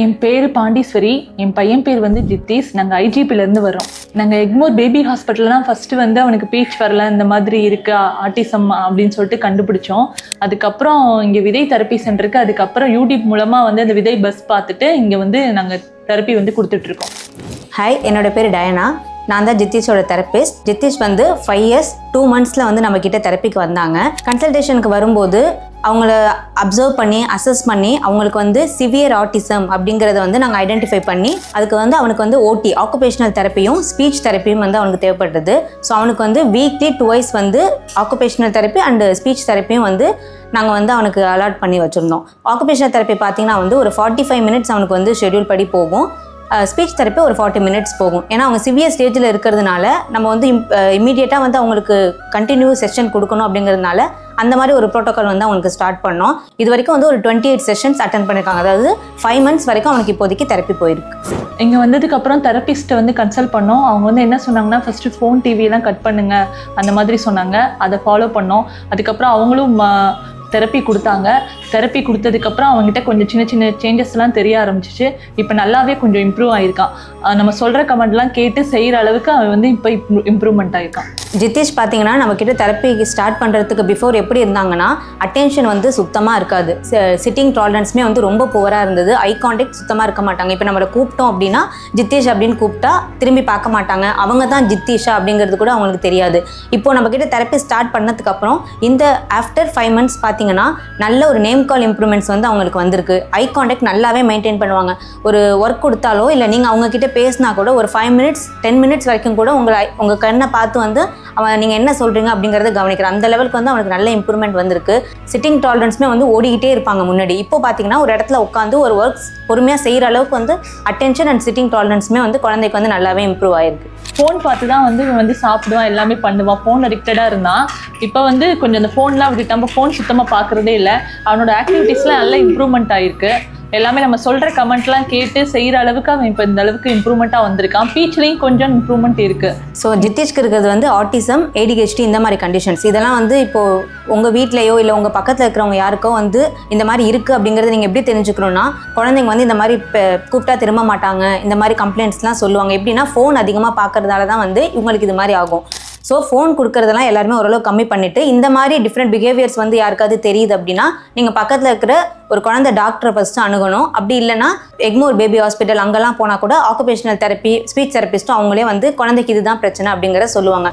என் பேர் பாண்டீஸ்வரி. என் பையன் பேர் வந்து ஜித்தீஷ். நாங்கள் ஐஜிபிலேருந்து வரோம். நாங்கள் எக்மோர் பேபி ஹாஸ்பிட்டல் தான் ஃபஸ்ட்டு வந்து அவனுக்கு பேச்சு வரல, இந்த மாதிரி இருக்கா ஆட்டிசம் அப்படின்னு சொல்லிட்டு கண்டுபிடிச்சோம். அதுக்கப்புறம் இங்கே விதை தெரப்பி சென்டருக்கு, அதுக்கப்புறம் யூடியூப் மூலமாக வந்து அந்த விதை பஸ் பார்த்துட்டு இங்கே வந்து நாங்கள் தெரப்பி வந்து கொடுத்துட்ருக்கோம். ஹாய், என்னோட பேர் டயனா. நான் தான் ஜித்தீஷோட தெரப்பிஸ்ட். ஜித்தீஷ் வந்து 5 years 2 months வந்து நம்மக்கிட்ட தெரப்பிக்கு வந்தாங்க. கன்சல்டேஷனுக்கு வரும்போது அவங்கள அப்சர்வ் பண்ணி அசஸ் பண்ணி அவங்களுக்கு வந்து சிவியர் ஆட்டிசம் அப்படிங்கிறத வந்து நாங்கள் ஐடென்டிஃபை பண்ணி அதுக்கு வந்து அவனுக்கு வந்து ஓடி ஆக்குபேஷனல் தெரப்பியும் ஸ்பீச் தெரப்பியும் வந்து அவனுக்கு தேவைப்பட்டது. ஸோ அவனுக்கு வந்து வீக்லி 2 வந்து ஆக்குபேஷனல் தெரப்பி அண்டு ஸ்பீச் தெரப்பியும் வந்து நாங்கள் வந்து அவனுக்கு அலாட் பண்ணி வச்சுருந்தோம். ஆக்குபேஷனல் தெரப்பி பார்த்திங்கன்னா வந்து ஒரு 45 minutes அவனுக்கு வந்து ஷெட்யூல் படி போகும். ஸ்பீச் தெரப்பி ஒரு 40 minutes போகும். ஏன்னா அவங்க சிவியர் ஸ்டேஜில் இருக்கிறதுனால நம்ம வந்து இம்மீடியட்டாக வந்து அவங்களுக்கு கண்டினியூ செஷன் கொடுக்கணும் அப்படிங்கிறதுனால அந்த மாதிரி ஒரு ப்ரோட்டோக்கால் வந்து அவங்களுக்கு ஸ்டார்ட் பண்ணோம். இது வரைக்கும் வந்து ஒரு 28 sessions அட்டன் பண்ணியிருக்காங்க. அதாவது 5 months வரைக்கும் அவனுக்கு இப்போதைக்கு தெரப்பி போயிருக்கு. இங்கே வந்ததுக்கப்புறம் தெரப்பிஸ்ட்டை வந்து கன்சல்ட் பண்ணோம். அவங்க வந்து என்ன சொன்னாங்கன்னா, ஃபஸ்ட்டு ஃபோன் டிவியெல்லாம் கட் பண்ணுங்க அந்த மாதிரி சொன்னாங்க. அதை ஃபாலோ பண்ணோம். அதுக்கப்புறம் அவங்களும் தெரப்பி கொடுத்தாங்க. தெரப்பி கொடுத்ததுக்கப்புறம் அவங்ககிட்ட கொஞ்சம் சின்ன சின்ன சேஞ்சஸ்லாம் தெரிய ஆரம்பிச்சிச்சு. இப்போ நல்லாவே கொஞ்சம் இம்ப்ரூவ் ஆகிருக்கான். நம்ம சொல்கிற கமெண்ட்லாம் கேட்டு செய்கிற அளவுக்கு அவன் வந்து இப்போ இம்ப்ரூவ்மெண்ட் ஆகிருக்கான். ஜித்தீஷ் பார்த்தீங்கன்னா நம்மக்கிட்ட தெரப்பி ஸ்டார்ட் பண்ணுறதுக்கு பிஃபோர் எப்படி இருந்தாங்கன்னா, அட்டென்ஷன் வந்து சுத்தமாக இருக்காது. சிட்டிங் டாலரன்ஸுமே வந்து ரொம்ப புவராக இருந்தது. ஐ கான்டாக்ட் சுத்தமாக இருக்க மாட்டாங்க. இப்போ நம்மளை கூப்பிட்டோம் அப்படின்னா ஜித்தீஷ் அப்படின்னு கூப்பிட்டா திரும்பி பார்க்க மாட்டாங்க. அவங்க தான் ஜித்தீஷா அப்படிங்கிறது கூட அவங்களுக்கு தெரியாது. இப்போது நம்மக்கிட்ட தெரப்பி ஸ்டார்ட் பண்ணதுக்கப்புறம் இந்த ஆஃப்டர் 5 months பார்த்தீங்கன்னா நல்ல ஒரு நேம் கால் இம்ப்ரூவ்மெண்ட்ஸ் வந்து அவங்களுக்கு வந்திருக்கு. ஐ கான்டாக்ட் நல்லாவே மெயின்டைன் பண்ணுவாங்க. ஒரு ஒர்க் கொடுத்தாலோ இல்லை நீங்கள் அவங்கக்கிட்ட பேசினா கூட ஒரு 5 minutes 10 minutes வரைக்கும் கூட உங்கள் கண்ணை பார்த்து வந்து அவன் நீங்கள் என்ன சொல்கிறீங்க அப்படிங்கிறத கவனிக்கிறான். அந்த லெவலுக்கு வந்து அவனுக்கு நல்ல இம்ப்ரூவ்மெண்ட் வந்திருக்கு. சிட்டிங் டாலரன்ஸுமே வந்து ஓடிக்கிட்டே இருப்பாங்க முன்னாடி. இப்போ பார்த்தீங்கன்னா ஒரு இடத்துல உட்காந்து ஒரு ஒர்க்ஸ் பொறுமையாக செய்கிற அளவுக்கு வந்து அட்டென்ஷன் அண்ட் சிட்டிங் டாலரன்ஸுமே வந்து குழந்தைக்கு வந்து நல்லாவே இம்ப்ரூவ் ஆயிருக்கு. ஃபோன் பார்த்து தான் வந்து இவன் வந்து சாப்பிடுவான், எல்லாமே பண்ணுவான். ஃபோன் அடிக்டடாக இருந்தான். இப்போ வந்து கொஞ்சம் அந்த ஃபோன்லாம் விட்டுட்டான். ஃபோன் சுத்தமாக பார்க்குறதே இல்லை. அவனோட ஆக்டிவிட்டீஸ்லாம் நல்ல இம்ப்ரூவ்மெண்ட் ஆகிருக்கு. எல்லாமே நம்ம சொல்கிற கமெண்ட்லாம் கேட்டு செய்கிற அளவுக்கு அவன் இப்போ இந்த அளவுக்கு இம்ப்ரூவ்மெண்ட்டாக வந்திருக்கான். ஸ்பீச்லேயும் கொஞ்சம் இம்ப்ரூவ்மெண்ட் இருக்குது. ஸோ ஜித்தீஷ்க்கு இருக்கிறது வந்து ஆட்டிசம், ADHD இந்த மாதிரி கண்டிஷன்ஸ். இதெல்லாம் வந்து இப்போது உங்கள் வீட்லையோ இல்லை உங்கள் பக்கத்தில் இருக்கிறவங்க யாருக்கோ வந்து இந்த மாதிரி இருக்குது அப்படிங்கிறத நீங்கள் எப்படி தெரிஞ்சுக்கணுன்னா, குழந்தைங்க வந்து இந்த மாதிரி கூப்பிட்டா திரும்ப மாட்டாங்க, இந்த மாதிரி கம்ப்ளைண்ட்ஸ்லாம் சொல்லுவாங்க. எப்படின்னா ஃபோன் அதிகமாக பார்க்கறதால தான் வந்து இவங்களுக்கு இது மாதிரி ஆகும். ஸோ ஃபோன் கொடுக்குறதெல்லாம் எல்லாருமே ஓரளவு கம்மி பண்ணிவிட்டு இந்த மாதிரி டிஃப்ரெண்ட் பிஹேவியர்ஸ் வந்து யாருக்காவது தெரியுது அப்படின்னா நீங்கள் பக்கத்தில் இருக்கிற ஒரு குழந்தை டாக்டரை ஃபஸ்ட்டு அணுகணும். அப்படி இல்லைனா எக்மோர் பேபி ஹாஸ்பிட்டல் அங்கெல்லாம் போனால் கூட ஆக்குபேஷனல் தெரப்பி ஸ்பீச் தெரப்பிஸ்ட்டும் அவங்களே வந்து குழந்தைக்கு இதுதான் பிரச்சனை அப்படிங்கிற சொல்லுவாங்க.